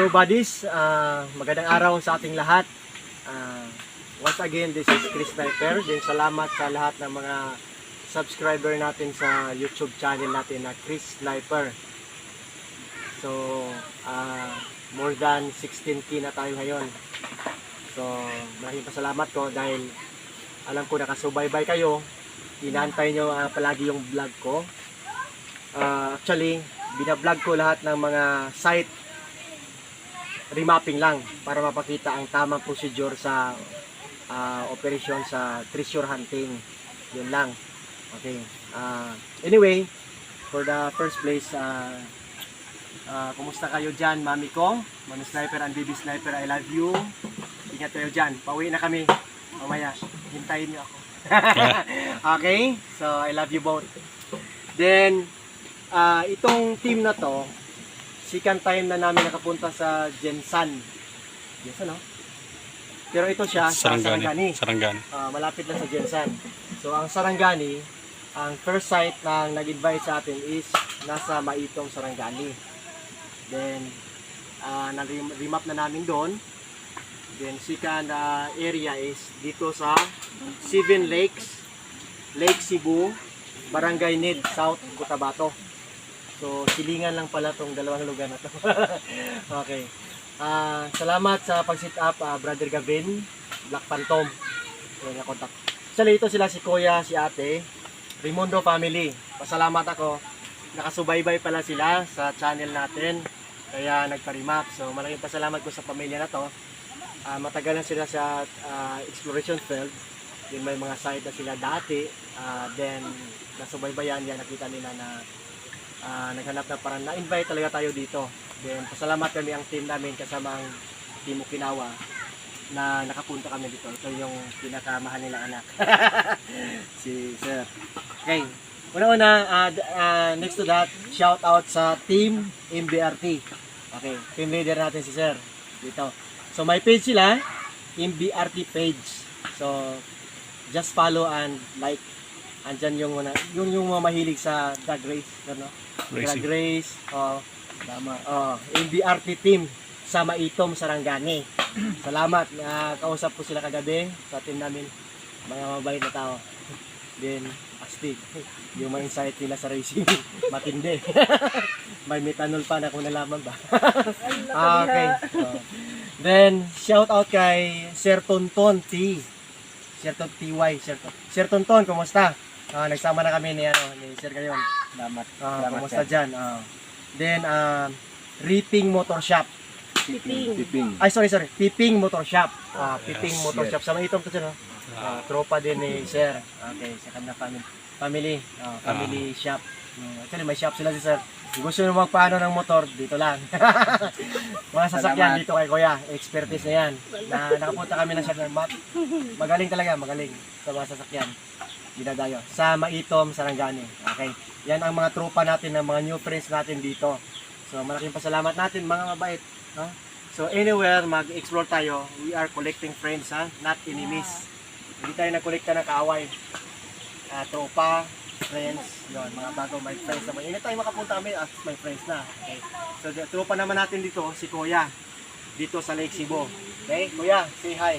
Hello buddies, magandang araw sa ating lahat. Once again, this is Chris Sniper. Din salamat sa lahat ng mga subscriber natin sa YouTube channel natin na Chris Sniper. So, more than 16K na tayo ngayon. So, maraming pasalamat ko dahil alam ko nakasubaybay kayo. Inaantay nyo palagi yung vlog ko. Actually, binablog ko lahat ng mga site remapping lang para mapakita ang tamang procedure sa operation sa treasure hunting. Yun lang. Okay. Anyway, for the first place, kumusta kayo dyan, mami ko? Mami Sniper and baby Sniper, I love you. Ingat kayo dyan. Pauwi na kami. Mamaya, hintayin niyo ako. Okay? So, I love you both. Then, itong team na to, second time na namin nakapunta sa Jensan. Jensan, no? Pero ito siya sa Sarangani. Malapit lang sa Jensan. So, ang Sarangani, ang first site na nag-invite sa atin is nasa Maitong Sarangani. Then, na-remap na namin doon. Then, second area is dito sa Seven Lakes, Lake Cebu, Barangay Nid, South Cotabato. So, silingan lang pala tong dalawang lugar na to. Okay. Salamat sa pag-sit up, Brother Gavin, Black Phantom. So, na-contact. Actually, ito sila si Kuya, si Ate, Raimundo family. Pasalamat ako. Nakasubaybay pala sila sa channel natin. Kaya nagpa-remap. So, malaking pasalamat ko sa pamilya na to. Matagal na sila sa exploration field. Then may mga site na sila dati. Then, nasubaybayan yan. Nakita nila na naghanap na parang na-invite talaga tayo dito. Then pasalamat kami ang team namin kasama ang Team Okinawa na nakapunta kami dito. Ito yung pinakamahal nilang anak. Si Sir. Okay. Una-una, next to that, shout out sa Team MBRT. Okay. Team leader natin si Sir. Dito. So may page sila, MBRT page. So just follow and like. Andyan yung mga mahilig sa drag race, no? Drag race, tama. MBRT team sa Maitom Sarangani. Salamat, kausap ko sila kagabi sa team namin, mga mabait na tao. Then, astig, yung mga insight nila sa racing, matindi. May methanol pa na kung nalaman ba. Okay. Then, shout out kay Sir Tonton T. Sir TY, Sir Tonton, kumusta? Nagsama na kami ni Sir Gayon. Salamat. Kumusta dyan? Then, Ripping Motor Shop. Piping. Ay, sorry. Piping Motor Shop. Piping Motor Shop. Sa Maitong to sir, no? Tropa din ni Sir. Okay, sa kanya family. Family shop. Actually, may shop sila si Sir. Kung gusto nyo magpaano ng motor, dito lang. Mga sasakyan dito kay Kuya. Expertise na yan. Nakapunta kami na siya ng map. Magaling talaga, magaling sa mga sasakyan. Dinadayo. Sa Maitom, Sarangani. Okay. Yan ang mga tropa natin, ng mga new friends natin dito. So, malaking pasalamat natin, mga mabait. No? So, anywhere mag-explore tayo, we are collecting friends, ha? Not enemies. Hindi tayo nag-collecta ng kaaway. Tropa, friends, yun, mga bago, my friends naman. Hindi tayo makapunta kami as my friends na. Okay. So, tropa naman natin dito, si Kuya. Dito sa Lake Cebu. Okay, Kuya, say hi.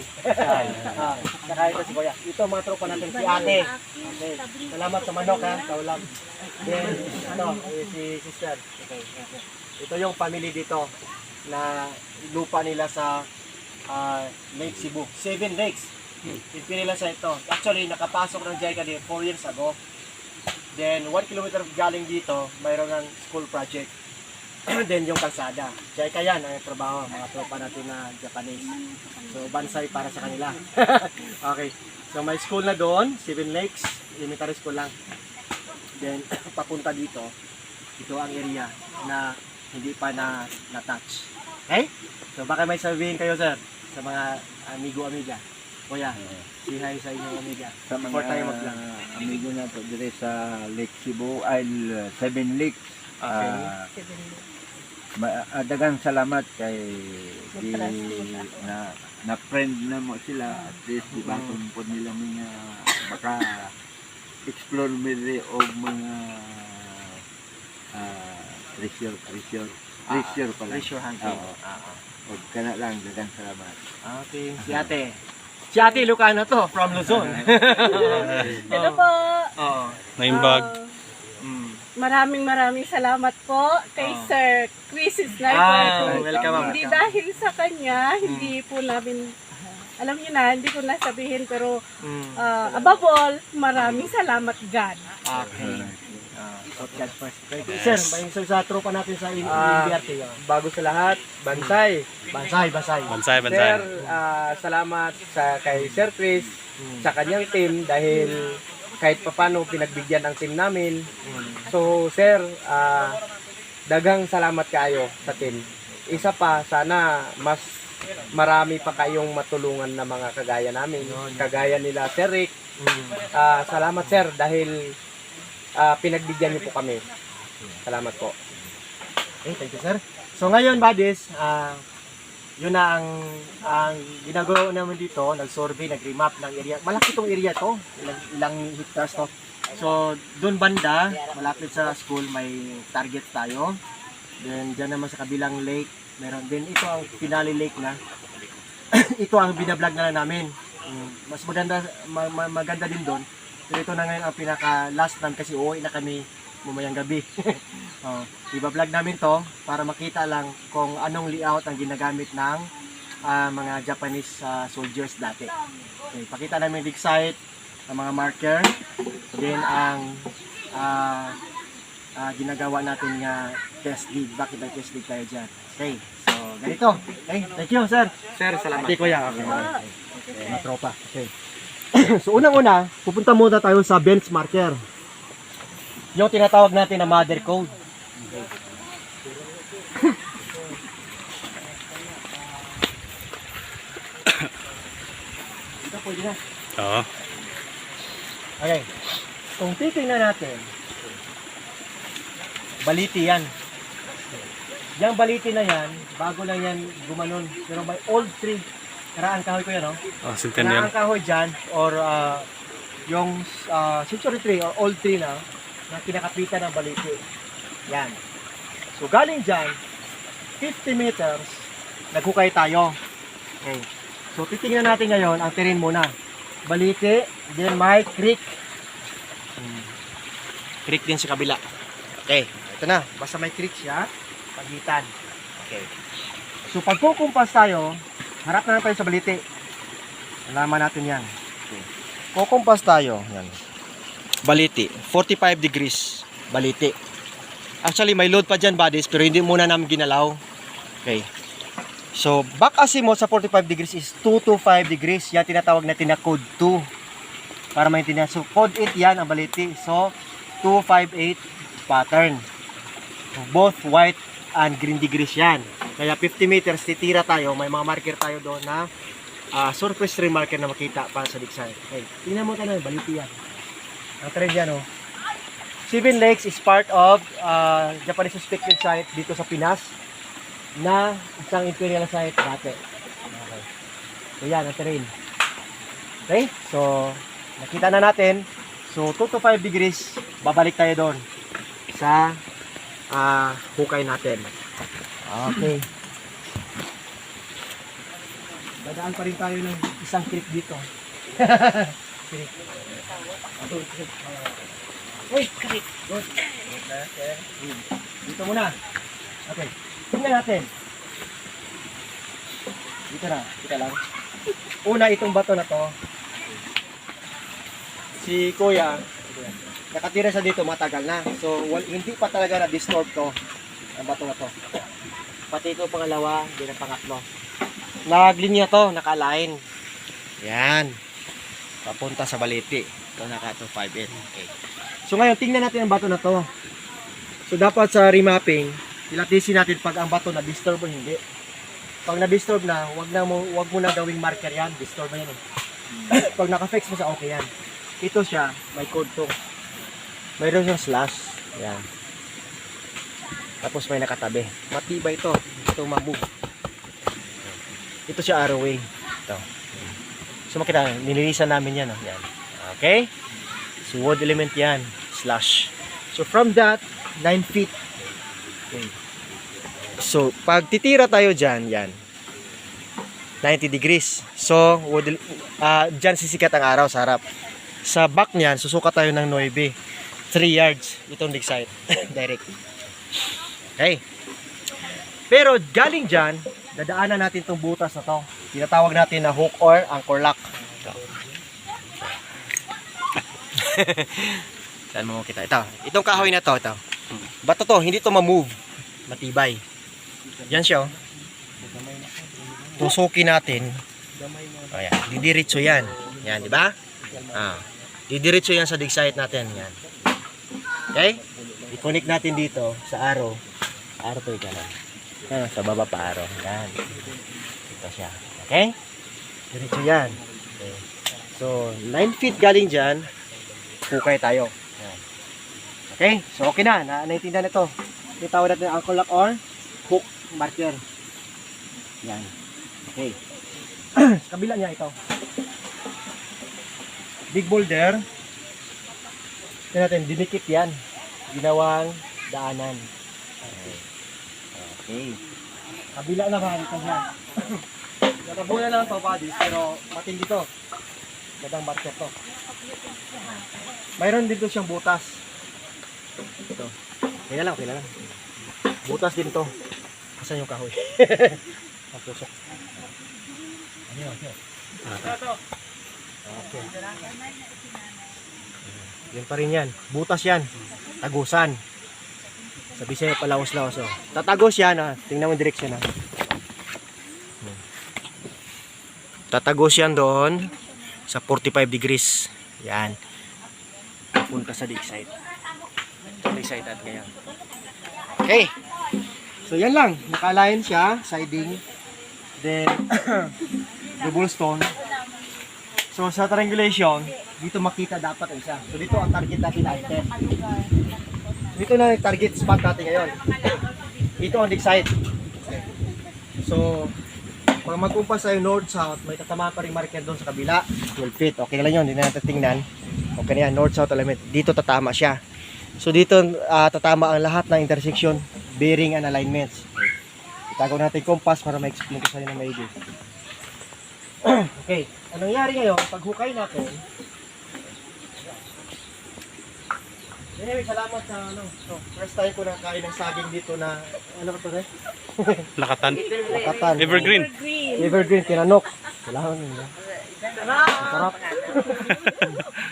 Saka ito si Kuya. Ito mga tropa natin, si Ate. Okay. Salamat sa manok, ha. Kaulam. Then, si Sister. Okay. Ito yung family dito na lupa nila sa Lake Cebu. 7 lakes. Pipili nila sa ito. Actually, nakapasok ng JICA din 4 years ago. Then, 1 kilometer galing dito, mayroon ng school project. Then, yung kalsada. JICA yan, ang trabaho. Mga tropa natin na Japanese. So, bansay para sa kanila. Okay. So, may school na doon, 7 Lakes. Elementary school lang. Then, papunta dito. Ito ang area na hindi pa na-touch. Okay? So, baka may sabihin kayo, sir, sa mga amigo-amiga. Kuya, say hi sa inyong amiga. Sa mga amigo na to dire sa Lake Cebu, ay 7 Lakes. Dagang salamat kay na friend na mo sila, at least ibatong po nila mga baka explore mo o mga treasure Treasure pala. Treasure hunting. Oo. Oo. Huwag ka na lang, dagang salamat. Okay, si ate. Si ate Lucano to, from Luzon. Hello po. Oo. Naimbag. Mm. Maraming salamat po kay Oh. Sir Chris Sniper. Welcome, ma'am. Hindi dahil sa kanya, hindi po namin, alam niyo na, hindi ko nasabihin, pero Mm. above all, maraming salamat God. Okay. God first. Thank you, sir. May sir sa tropa natin sa BRT. Bago sa lahat, Bansay. Bansay. Bansay, bansay. Sir, salamat sa kay Sir Chris, sa kanyang team dahil kahit papano pinagbigyan ang team namin. So, Sir, dagang salamat kayo sa team. Isa pa, sana mas marami pa kayong matulungan na mga kagaya namin. Kagaya nila Sir Rick. Salamat, Sir, dahil pinagbigyan niyo po kami. Salamat po. Okay, thank you, sir. So ngayon, buddies, yun na ang ginagawa namin dito, nag-survey, nag-remap ng area. Malaki tong area to, ilang hectares to. So, doon banda, malapit sa school, may target tayo. Then, dyan naman sa kabilang lake, meron din. Ito ang Pinali Lake na. Ito ang binablog na lang namin. Mas maganda, maganda din doon. Pero ito na ngayon ang pinaka-last time kasi uuwi na kami mamayang gabi. Iba-vlog namin to para makita lang kung anong layout ang ginagamit ng mga Japanese soldiers dati. Okay, pakita namin dig site, ang mga marker, then ang ginagawa natin nga test dig. Bakit ang test dig tayo dyan? Okay, so ganito. Okay, thank you, sir. Sir, salamat. Okay, kuya. Okay. Mga tropa. Okay. So, unang-una, pupunta muna tayo sa bench marker. Yung tinatawag natin na mother code. Ito pwede na. Oo. Okay. Kung titingnan natin, baliti yan. Yang baliti na yan, bago lang yan gumanon. Pero may old tree. Karaan kahoy ko yan, no? Oh, Centennial. Karaan kahoy dyan, or yung century tree or old tree na kinakapitan ng baliti. Yan. So, galing dyan, 50 meters, naghukay tayo. Okay. So, titingnan natin ngayon ang terrain muna. Baliti, then may creek. Creek din sa kabila. Okay, ito na. Basta may creek siya, pagitan. Okay. So, pag kukumpas tayo, harap na lang tayo sa baliti. Alaman natin yan. Okay. Kukumpas tayo. Yan. Baliti. 45 degrees. Baliti. Actually, may load pa dyan, buddies, pero hindi muna namin ginalaw. Okay. So, back azimuth sa 45 degrees is 2 to 5 degrees. Yan tinatawag natin na code 2. Para maintindihan. So, code 8 yan ang baliti. So, 258 pattern. So, both white and green degrees yan. Kaya 50 meters, titira tayo. May mga marker tayo doon na surface tree marker na makita para sa digsay. Okay. Tingnan mo tayo, baliti yan. Ang trend yan, oh. Seven Lakes is part of Japanese suspected site dito sa Pinas na isang imperial site dati. Okay. So yan, ang terrain. Okay? So, nakita na natin. So, 2 to 5 degrees, babalik tayo doon sa hukay natin. Okay. Dadaan pa rin tayo ng isang creek dito. Creek. Hey, creek. Good. Okay. Dito muna. Okay. Tingnan natin. Dito na. Kita lang. Una, itong bato na to. Si Kuya, nakatira sa dito matagal na. So, hindi pa talaga na-disturb to. Ang bato na to. Pati ito pangalawa, hindi na pangatlo. Naglinya to, naka-align. Yan. Papunta sa baliti. Ito naka 258. Okay. So ngayon, tingnan natin ang bato na to. So dapat sa remapping, ilatisin natin pag ang bato na-disturb o hindi. Pag na-disturb na, wag mo na gawing marker yan. Disturb na yan eh. Pag naka-fix mo sa okay yan. Ito siya, may code to. Mayroon siyang slash. Yan. Tapos may nakatabi. Matibay ito. Ito mag-move. Ito siya arrowway. Ito. So makita, nilinisan namin yan. Oh. Yan. Okay? So wood element yan. Slash. So from that, 9 feet. Okay. So, pag titira tayo dyan, yan. 90 degrees. So, dyan sisikat ang araw sa harap. Sa back niyan, susukat tayo ng 9. 3 yards. Itong dig side. Direct. Okay. Pero galing dyan, dadaanan natin itong butas na to. Tinatawag natin na hook or anchor lock. Saan mo kita? Ito. Itong kahoy na to. Ito. Bato to. Hindi to ma-move. Matibay. Yan siya. Oh. Tusukin natin. Ayan. Didiretso yan. Yan, di ba? Didiretso yan sa dig site natin. Yan. Okay? I-connect natin dito sa arrow. Arrow to ika lang. Yan, sa baba pa arrow. Yan. Ito siya. Okay? Diretso yan. Okay. So, 9 feet galing dyan. Hukay tayo. Yan. Okay? So, okay na. Naintindihan ito. Itawag natin ang anchor lock or hook marker. Yan. Okay. Sa kabila niya ito. Big boulder. Ito natin, dinikit yan. Ginawang daanan. Okay. Kabila naman ito yan. Nakabulan lang ito, buddies, pero matindi to. Gadang marker to. Mayroon dito siyang butas. Ito. Okay na lang. Butas din to. Asan yung kahoy? Pagtusok. Ano? Okay. Yan pa rin yan. Butas yan. Tagusan. Sa Bisaya palawas-lawas. Oh. Tatagos yan. Tingnan mo yung direksyon. Tatagos yan doon sa 45 degrees. Yan. Punta sa dig side. Dig side at ganyan. Okay. So yan lang. Naka-align siya. Siding. Then, double stone. So sa triangulation, dito makita dapat ang isa. So dito ang target natin ay 10. Dito na yung target spot natin ngayon. Ito ang dig side. So, pag mag-umpas tayo north-south, may tatamaan pa rin marker doon sa kabila. 12 feet. Okay na lang yun. Hindi na natin tingnan. Okay na yan. North-south element. Dito tatama siya. So dito tatama ang lahat ng intersection, bearing and alignments. Itago natin yung compass para ma-explain ko sa inyo na maigi. Okay. Anong nangyari ngayon, pag hukay natin, anyway, salamat sa so, first time ko nakain ng saging dito na, ano ko to rin? Lakatan. Lakatan. Evergreen. Evergreen, kinanok. Salamat nyo. Sarap.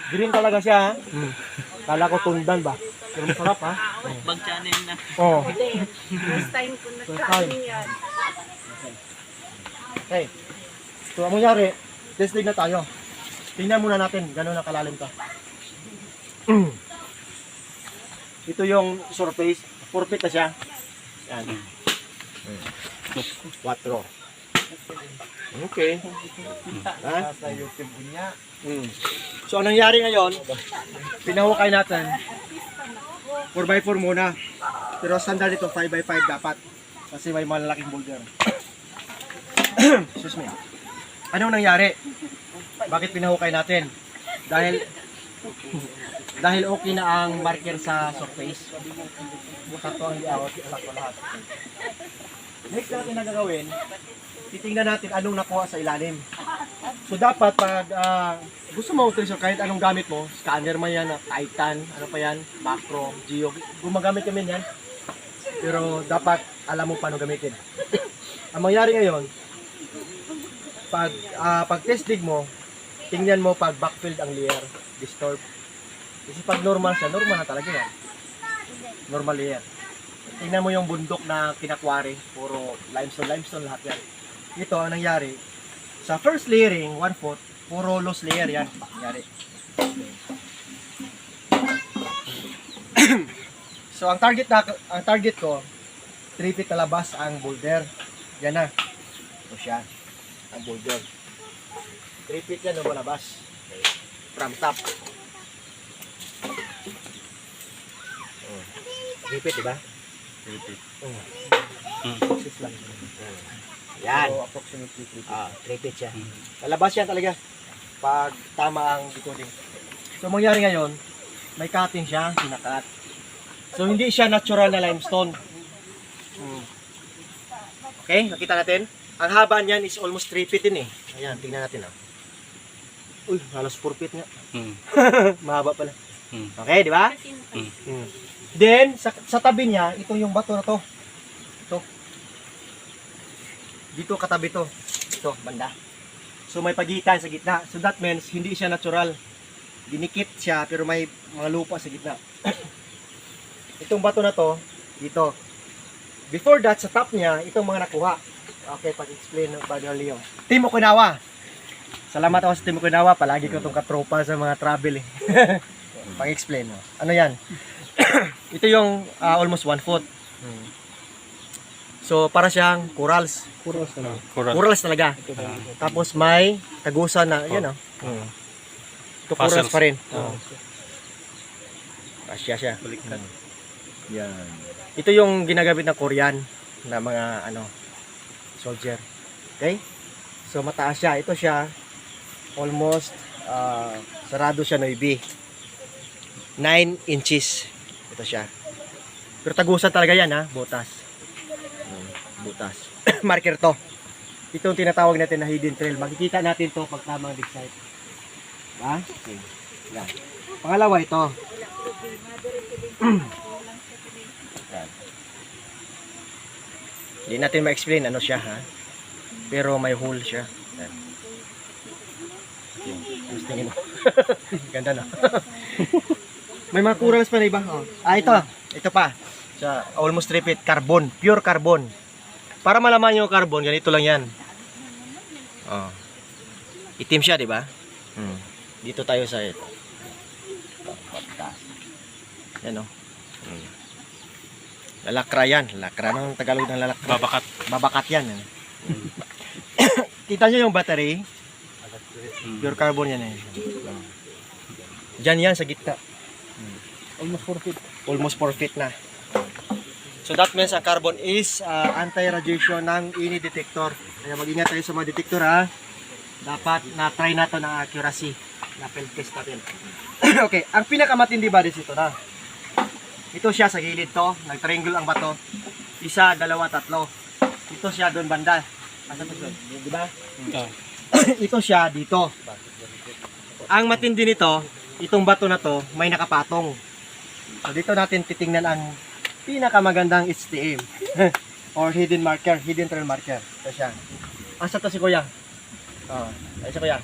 Green talaga siya, ha? Kala ko tundan ba? Pero masarap, ha? Mag-channel na. Oo. First time ko nagkain yan. Okay. So, ang mangyari, test dig na tayo. Tingnan muna natin gano'n na kalalim to. Ito yung surface. 4 feet na siya. Yan. 4. Okay. Ha? Sa YouTube niya. So, anong nangyari ngayon? Pinahukay natin. 4x4 muna. Pero standard ito, 5x5 dapat. Kasi may malalaking boulder. Excuse me. Anong nangyari? Bakit pinahukay natin? Dahil okay na ang marker sa surface. Sakto ang layout, sakto lahat. Next natin na gagawin, titingnan natin anong nakuha sa ilalim. So dapat pag gusto mo utilizar kahit anong gamit mo, scanner man yan, Titan, ano pa yan, Macro, Geo, gumagamit kami yan. Pero dapat alam mo paano gamitin. Ang mangyari ngayon, pag test dig mo, tingnan mo pag backfilled ang layer, disturb. Kasi pag normal siya, normal na talaga yan. Normal layer. Tingnan mo yung bundok na kinakwari, puro limestone lahat yan. Ito ang nangyari. Sa first layering, 1 foot, puro loose layer yan. Nangyari. So ang target ko, 3 feet na labas ang boulder. Yan na. Ito siya. Ang boulder. 3 feet yan na malabas. From top. 3 feet, diba? 3 feet. 6 feet lang. Yan. So, approximately 3 feet. 3 feet siya. Lalabas yan talaga. Pag tama ang decoding. So, mangyari ngayon, may cutting siya, pinakat. So, hindi siya natural na limestone. Okay, nakita natin. Ang haba niyan is almost 3 feet din eh. Ayan, tingnan natin ah. Uy, halos 4 feet nga. Hmm. Mahaba pala. Hmm. Okay, di ba? Hmm. Then, sa tabi niya, ito yung bato na to. Ito. Dito katabi to. Ito, banda. So, may pagitan sa gitna. So, that means, hindi siya natural. Dinikit siya, pero may mga lupa sa gitna. Itong bato na to, dito. Before that, sa top niya, itong mga nakuha. Okay, pag-explain ng Padre Leo. Team Okinawa. Salamat ako sa Team Okinawa. Palagi ko itong katropa sa mga travel eh. Pag-explain mo. Ano yan? Ito yung almost 1 foot. So, para siyang corals. Kural. Corals talaga. Tapos may tagusan na, yan oh. Ito corals Fossils. pa rin. Oo. Asya siya. Yan. Ito yung ginagamit ng Korean na mga soldier. Okay? So mataas siya. Ito siya almost sarado siya na ibi. 9 inches. Ito siya. Pero tagusan talaga yan ha. Butas. Butas. Marker to. Ito yung tinatawag natin na hidden trail. Makikita natin to pag tamang dig site. Diba? Okay. Yan. Pangalawa ito. Yan. Hindi natin ma-explain ano siya ha. Pero may hole siya. Yan. Gusto niyo. Ganda no. May mga corals pa na iba. Oh. Ito. Ito pa. Sa almost 3 feet. Carbon. Pure carbon. Para malaman yung carbon, ganito lang yan. Oh. Itim siya, di ba? Dito tayo sa ito. Yan o. Lalakra yan. Lalakra. Anong Tagalog ng lalakra? Babakat. Babakat yan. Kita nyo yung battery. Pure carbon yan eh. Diyan yan sa gitna. Almost 4 feet. Almost 4 feet na. So that means ang carbon is anti-radiation ng ini detector. Kaya mag-ingat tayo sa mga detector ha. Dapat na-try na to ng accuracy. Na-field test natin. Okay, ang pinakamatindi ba dito na? Ito siya sa gilid to. Nag-triangle ang bato. Isa, dalawa, tatlo. Ito siya doon banda. Asa to doon? Di ba? Ito siya dito. Ang matindi nito, itong bato na to, may nakapatong. So dito natin titingnan ang pinakamagandang HTM or hidden marker, hidden trail marker. Ito siya. Asa to si Kuya? Oh, ay si Kuya.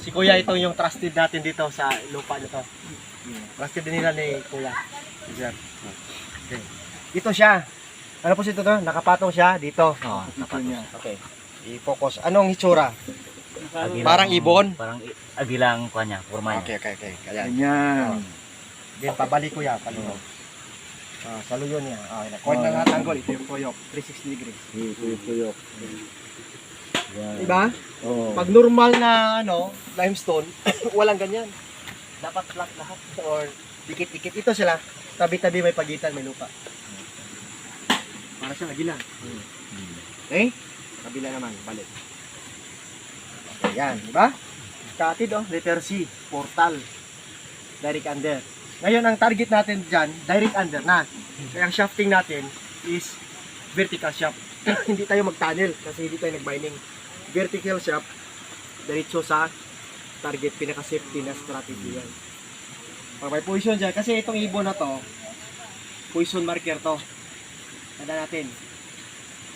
Si Kuya ito yung trusted natin dito sa lupa nito. Trusted din nila ni Kuya. Okay. Ito siya. Ano po ito to? Nakapatong siya dito. Oh, niya. Okay. I-focus. Anong hitsura? Parang ibon? Parang agilang kuha niya, forma niya. Okay. Kaya. Ganyan. Then pabalik Kuya, palunod. Sa luyon niya. Okay, na-cord na natanggol. Ito yung tuyok. 360 degrees. Tuyok. Yan. Diba? Oo. Pag normal na limestone, walang ganyan. Dapat flat lahat or dikit-dikit. Ito sila, tabi-tabi may pagitan, may lupa. Para siya nagilan. Okay? Kabila naman, balik. Ayan, diba? Katid letter C, portal. Direct under. Ngayon, ang target natin dyan, direct under na. Kaya ang shafting natin is vertical shaft. Hindi tayo mag-tunnel kasi hindi tayo nag-mining. Vertical shaft, diretso sa target, pinaka-safety na strategy yan. Pag may position dyan, kasi itong ibon na to, poison marker to. Tanda natin,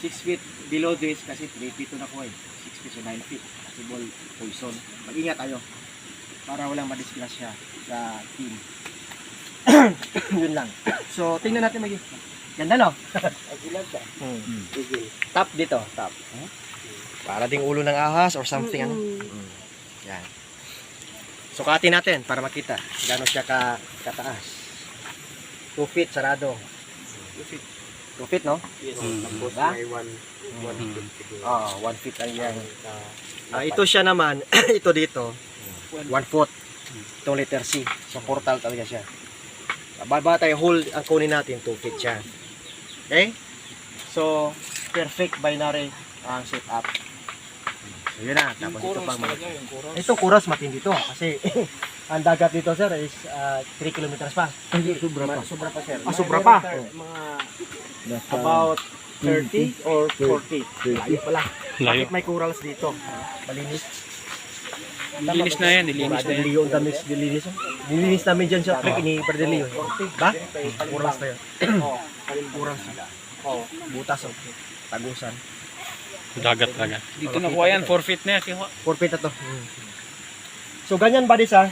6 feet below this, kasi 3 feet to na ko 6 feet to 9 feet. Possible poison. Mag-ingat tayo para walang madisgrasya sa team. Yun lang. So, tingnan natin ganda no? Agilan siya. Top dito, top. Para ding ulo ng ahas or something ano. Yan. Sukatin natin para makita gaano siya kataas. 2 feet sarado. 2 feet no? Yes. Tapos May 1 feet siguro. 1 feet ang yan. Ito siya naman, ito dito. 1 foot. Itong letter C. So portal talaga siya. Baba tayo hold ang kunin natin 2 feet siya. Okay? So perfect binary ang setup. So yun na. Tapos ito pang itong kuras matindi to kasi ang dagat dito sir is 3 kilometers pa. Sobra pa. Sobra pa. Sobra pa. Mga Nasa about 30 or 40. Layo pala. Layo. Bakit may corals dito? Malinis. Nilinis na yan, nilinis na yan. Delio, damis, dilinis. Dilinis namin dyan sa creek, ini Perdelio. Ba? Corals na yun. Corals. Butas, tagusan. Dagat talaga. Dito nakuha yan, 4 feet na yan. Kinuha. 4 feet na to. So, ganyan ba, Dis, ha?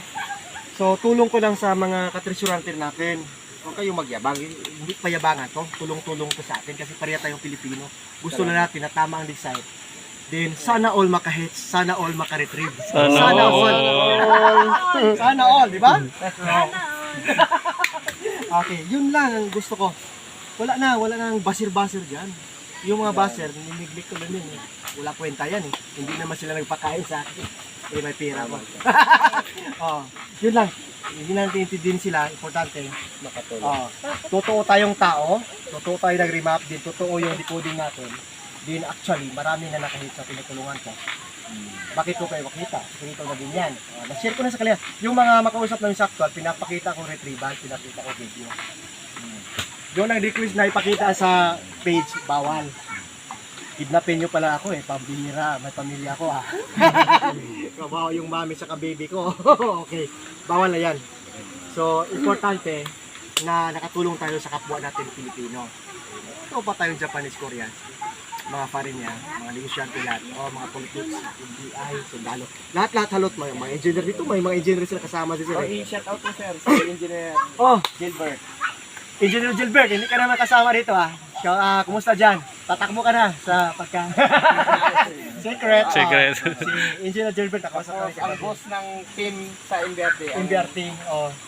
So, tulong ko lang sa mga katresurante natin. Huwag kayong magyabang. Hindi payabangan to. Tulong-tulong to sa atin kasi pareha tayong Pilipino. Gusto na natin na tama ang design. Then, sana all maka-hits. Sana all maka-retrieve. Sana all. Sana all, di ba? Okay, yun lang ang gusto ko. Wala nang basir-basir dyan. Yung mga baser, niniglik ko lang yun eh. Wala kwenta yan eh. Hindi naman sila nagpakain sa akin. Eh, may pera ko. Oh, yun lang. Hindi natin intindihin sila. Importante. Oh, totoo tayong tao. Totoo tayo nag-remap din. Totoo yung decoding natin. Din actually, marami na nakahit sa tinutulungan ko. Bakit ko kayo makita? Ganito na din yan. Na-share ko na sa kanila. Yung mga makausap namin sa actual, pinapakita ko retrieval, pinapakita ko video. Yung nag-request na ipakita sa page, bawal. Kidnapin nyo pala ako eh, pambihira, may pamilya ko ah. Kabaho yung mami sa baby ko. Okay, bawal na yan. So, importante na nakatulong tayo sa kapwa natin Pilipino. Ito pa tayong Japanese, Korean, mga foreigner, mga negosyante lahat, o mga politics, NBI, sundalo. Lahat halot, mga engineer dito, may mga engineer sila kasama dito. I-shout out mo sir sa engineer Oh, Gilbert. Engineer Gilbert, hindi ka naman kasama dito ah. Kumusta dyan? Tatakbo ka na sa pagka... Secret. Secret. Si Engineer Gilbert, ako sa Ang boss ng team sa MBRT. MBRT.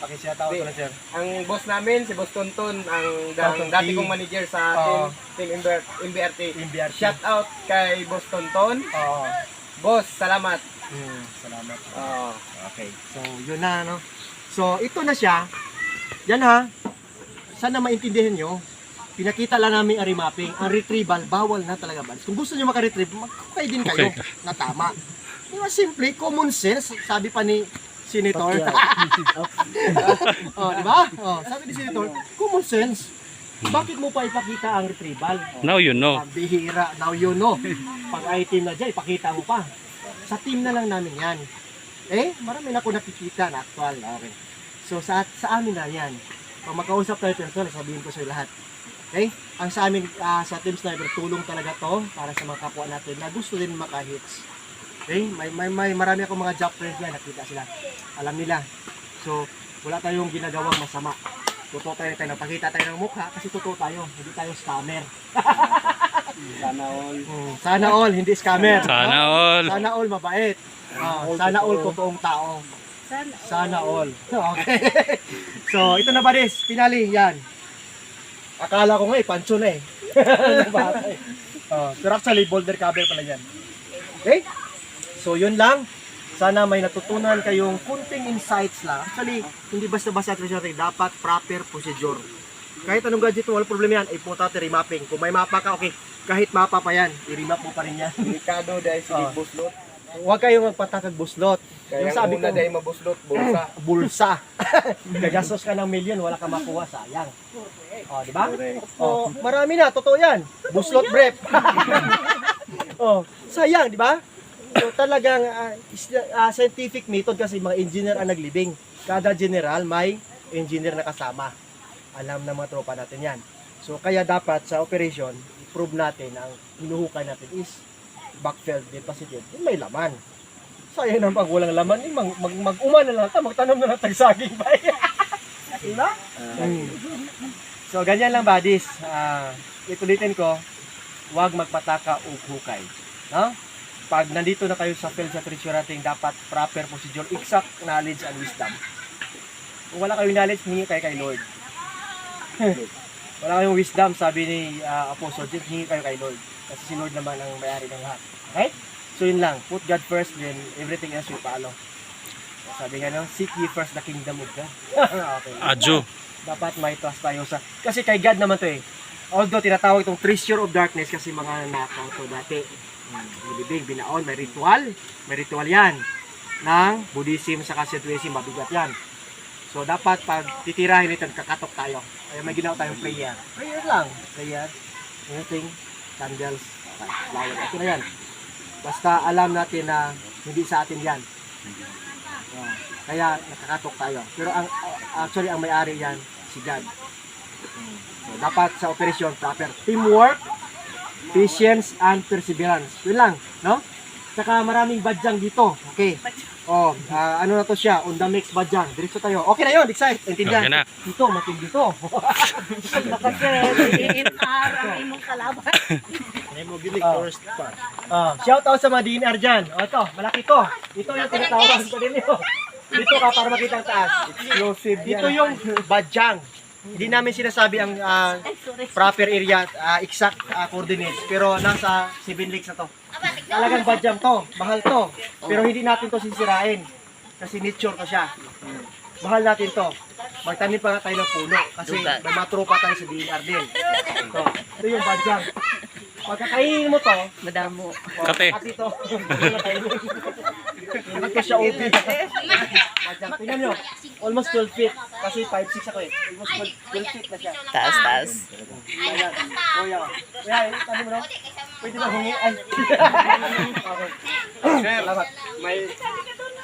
Pakisiyataw ko na sir. Ang boss namin, si Boss Tonton, ang Tonton dati T. kong manager sa team MBRT. MBRT. Shout out kay Boss Tonton. Oo. Boss, salamat. Salamat. Oo. Okay. So, yun na, no? So, ito na siya. Yan ha. Sana maintindihan nyo. Pinakita lang namin ang remapping. Ang retrieval, bawal na talaga ba? Kung gusto nyo maka-retrieve, magkukay din kayo na tama. Di ba simple, common sense, sabi pa ni Senator. Oh, di ba? Oh, sabi ni Senator, common sense. Bakit mo pa ipakita ang retrieval? Now you know. Ang bihira, now you know. Pag item na dyan, ipakita mo pa. Sa team na lang namin yan. Eh, marami na ako nakikita na actual. Okay. So, sa amin na yan. Pag makausap tayo personal, sabihin ko sa lahat. Okay? Ang sa amin, sa Team Sniper, tulong talaga to para sa mga kapwa natin na gusto din maka-hits. Okay? May marami akong mga job friends na nakita sila. Alam nila. So, wala tayong ginagawang masama. Totoo tayo napakita tayo ng mukha kasi totoo tayo. Hindi tayo scammer. Sana all. Sana all, hindi scammer. Sana all. Sana all mabait. Sana all totoong tao. Sana all. Okay. So, ito na ba Des? Finale, yan. Akala ko nga pancho na eh. Pero actually, boulder cover pala yan. Okay? So, yun lang. Sana may natutunan kayong kunting insights lang. Actually, hindi basta-basta dapat proper procedure. Kahit anong gadget mo, walang problema yan. Ipunta natin remapping. Kung may mapa ka, okay. Kahit mapa pa yan, i-remap mo pa rin yan. Delikado dahil sige buslot. Huwag kayong magpatakag buslot. Kaya Yung sabi ko, dahil mabuslot, bulsa. bulsa. Gagastos ka ng milyon, wala ka makuha, sayang. Di ba? Marami na, totoo yan. Buslot brep. Sayang, di ba? So, talagang scientific method kasi mga engineer ang naglibing. Kada general may engineer na kasama. Alam ng mga tropa natin yan. So, kaya dapat sa operation, i-prove natin na ang hinuhukay natin is backfield deposited. May laman. Sayang naman pag walang laman, mag-uma na lang ito, magtanong na lang tagsaging ba? Diba? So, ganyan lang buddies. Itulitin ko, huwag magpataka o hukay. No? Pag nandito na kayo sa field sa treasure rating, dapat proper procedure, exact knowledge and wisdom. Kung wala kayong knowledge, hingi kayo kay Lord. Wala kayong wisdom, sabi ni Apostle James, hingi kayo kay Lord. Kasi si Lord naman ang may-ari ng lahat. Okay? So yun lang, put God first, then everything else will follow. Sabi nga no, seek ye first the kingdom of God. Okay. Adjo. Dapat may trust tayo sa... Kasi kay God naman to eh. Although tinatawag itong treasure of darkness kasi mga nakaw to dati. Bilibig, binaon, may ritual. May ritual yan. Ng Buddhism sa Catholicism, mabigat yan. So dapat pag titirahin ito, kakatok tayo. Ay may ginawa tayong prayer. Prayer lang. Prayer. Anything. candles, flower. Ito na yan. Basta alam natin na hindi sa atin yan. Kaya nakakatok tayo. Pero actually ang may-ari yan, si God. So, dapat sa operasyon, proper teamwork, patience, and perseverance. Yun lang, no? Saka maraming badyang dito. Okay. Oh, ano na to siya? On the mix badyang. Diretso tayo. Okay na yun, excite. Intindihan. Okay na. Dito, matindi dito. Kasi DNR ang imong kalaban. Shout out sa mga DNR dyan. O ito, malaki to. Ito yung tinatawag ko din yun. Dito ka para makita ang taas. Explosive Dito yung badyang. Hindi namin sinasabi ang proper area, exact coordinates. Pero nasa 7 lakes na to. Talagang badyang to. Mahal to. Pero hindi natin to sisirain. Kasi nature to siya. Mahal natin to. Magtanim pa nga tayo ng puno. Kasi may mga tropa tayo sa DNR din. Ito yung badyang. Pagkakainin mo to, Madamo. Kate. at ito, hindi ko siya OB. Badyang. Tingnan nyo, almost 12 feet. Kasi 5'6" ako eh. Almost 12 feet na siya. Taas. Ayan. Kuya. Kuya, tabi mo na. Pwede na hungi. Ay. Okay. Salamat. May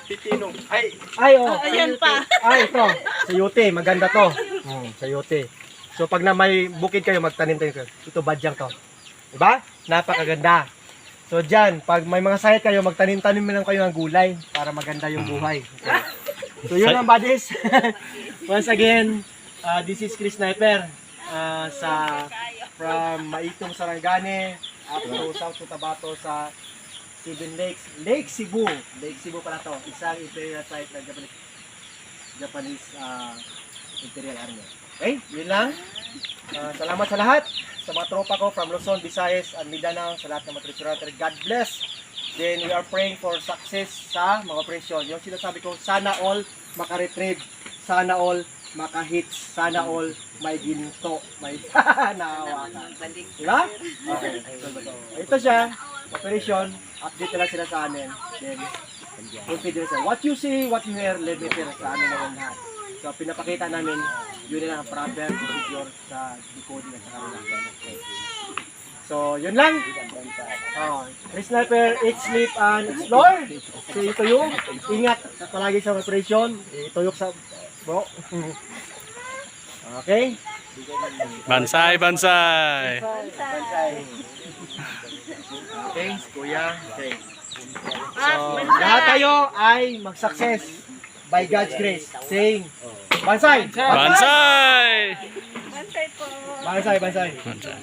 pipino. Ay, oh. Ayan pa. Ay, ito. Sayote. Maganda to. Sayote. So, pag na may bukid kayo, magtanim kayo. Ito, badyang to. Diba? Napakaganda. So, dyan, pag may mga sayat kayo, magtanim-tanim lang kayo ng gulay para maganda yung buhay. Okay. So, yun lang, buddies. Once again, this is Chris Sniper. From Maitong, Sarangani, up to South Cotabato sa 7 Lakes. Lake Cebu. Lake Cebu pala to. Isang imperial site ng Japanese Imperial Army. Okay, yun lang. Salamat sa lahat. Sa mga tropa ko from Luzon, Visayas, and Mindanao, sa lahat ng mga treasure. God bless. Then we are praying for success sa mga operasyon. Yung sinasabi ko, sana all maka-retrieve. Sana all maka-hits. Sana all may ginto. May nahawakan. Diba? Okay. So, ito siya. Operation. Update lang sila sa amin. Then, confidence. What you see, what you hear, let me hear sa amin na yung lahat. So, pinapakita namin, yun na lang ang proper procedure sa decoding at sa kanila. Okay. So, yun lang. Chris Sniper, eat, sleep, and explore. So, ito yung ingat palagi sa operation. Ituyok sa bro. Okay? Bansay, bansay. Okay, kuya. Okay. So, lahat tayo ay mag-success by God's grace. Saying, Bansay! Bansay! Bantay po. Bansay, bansay. Bansay.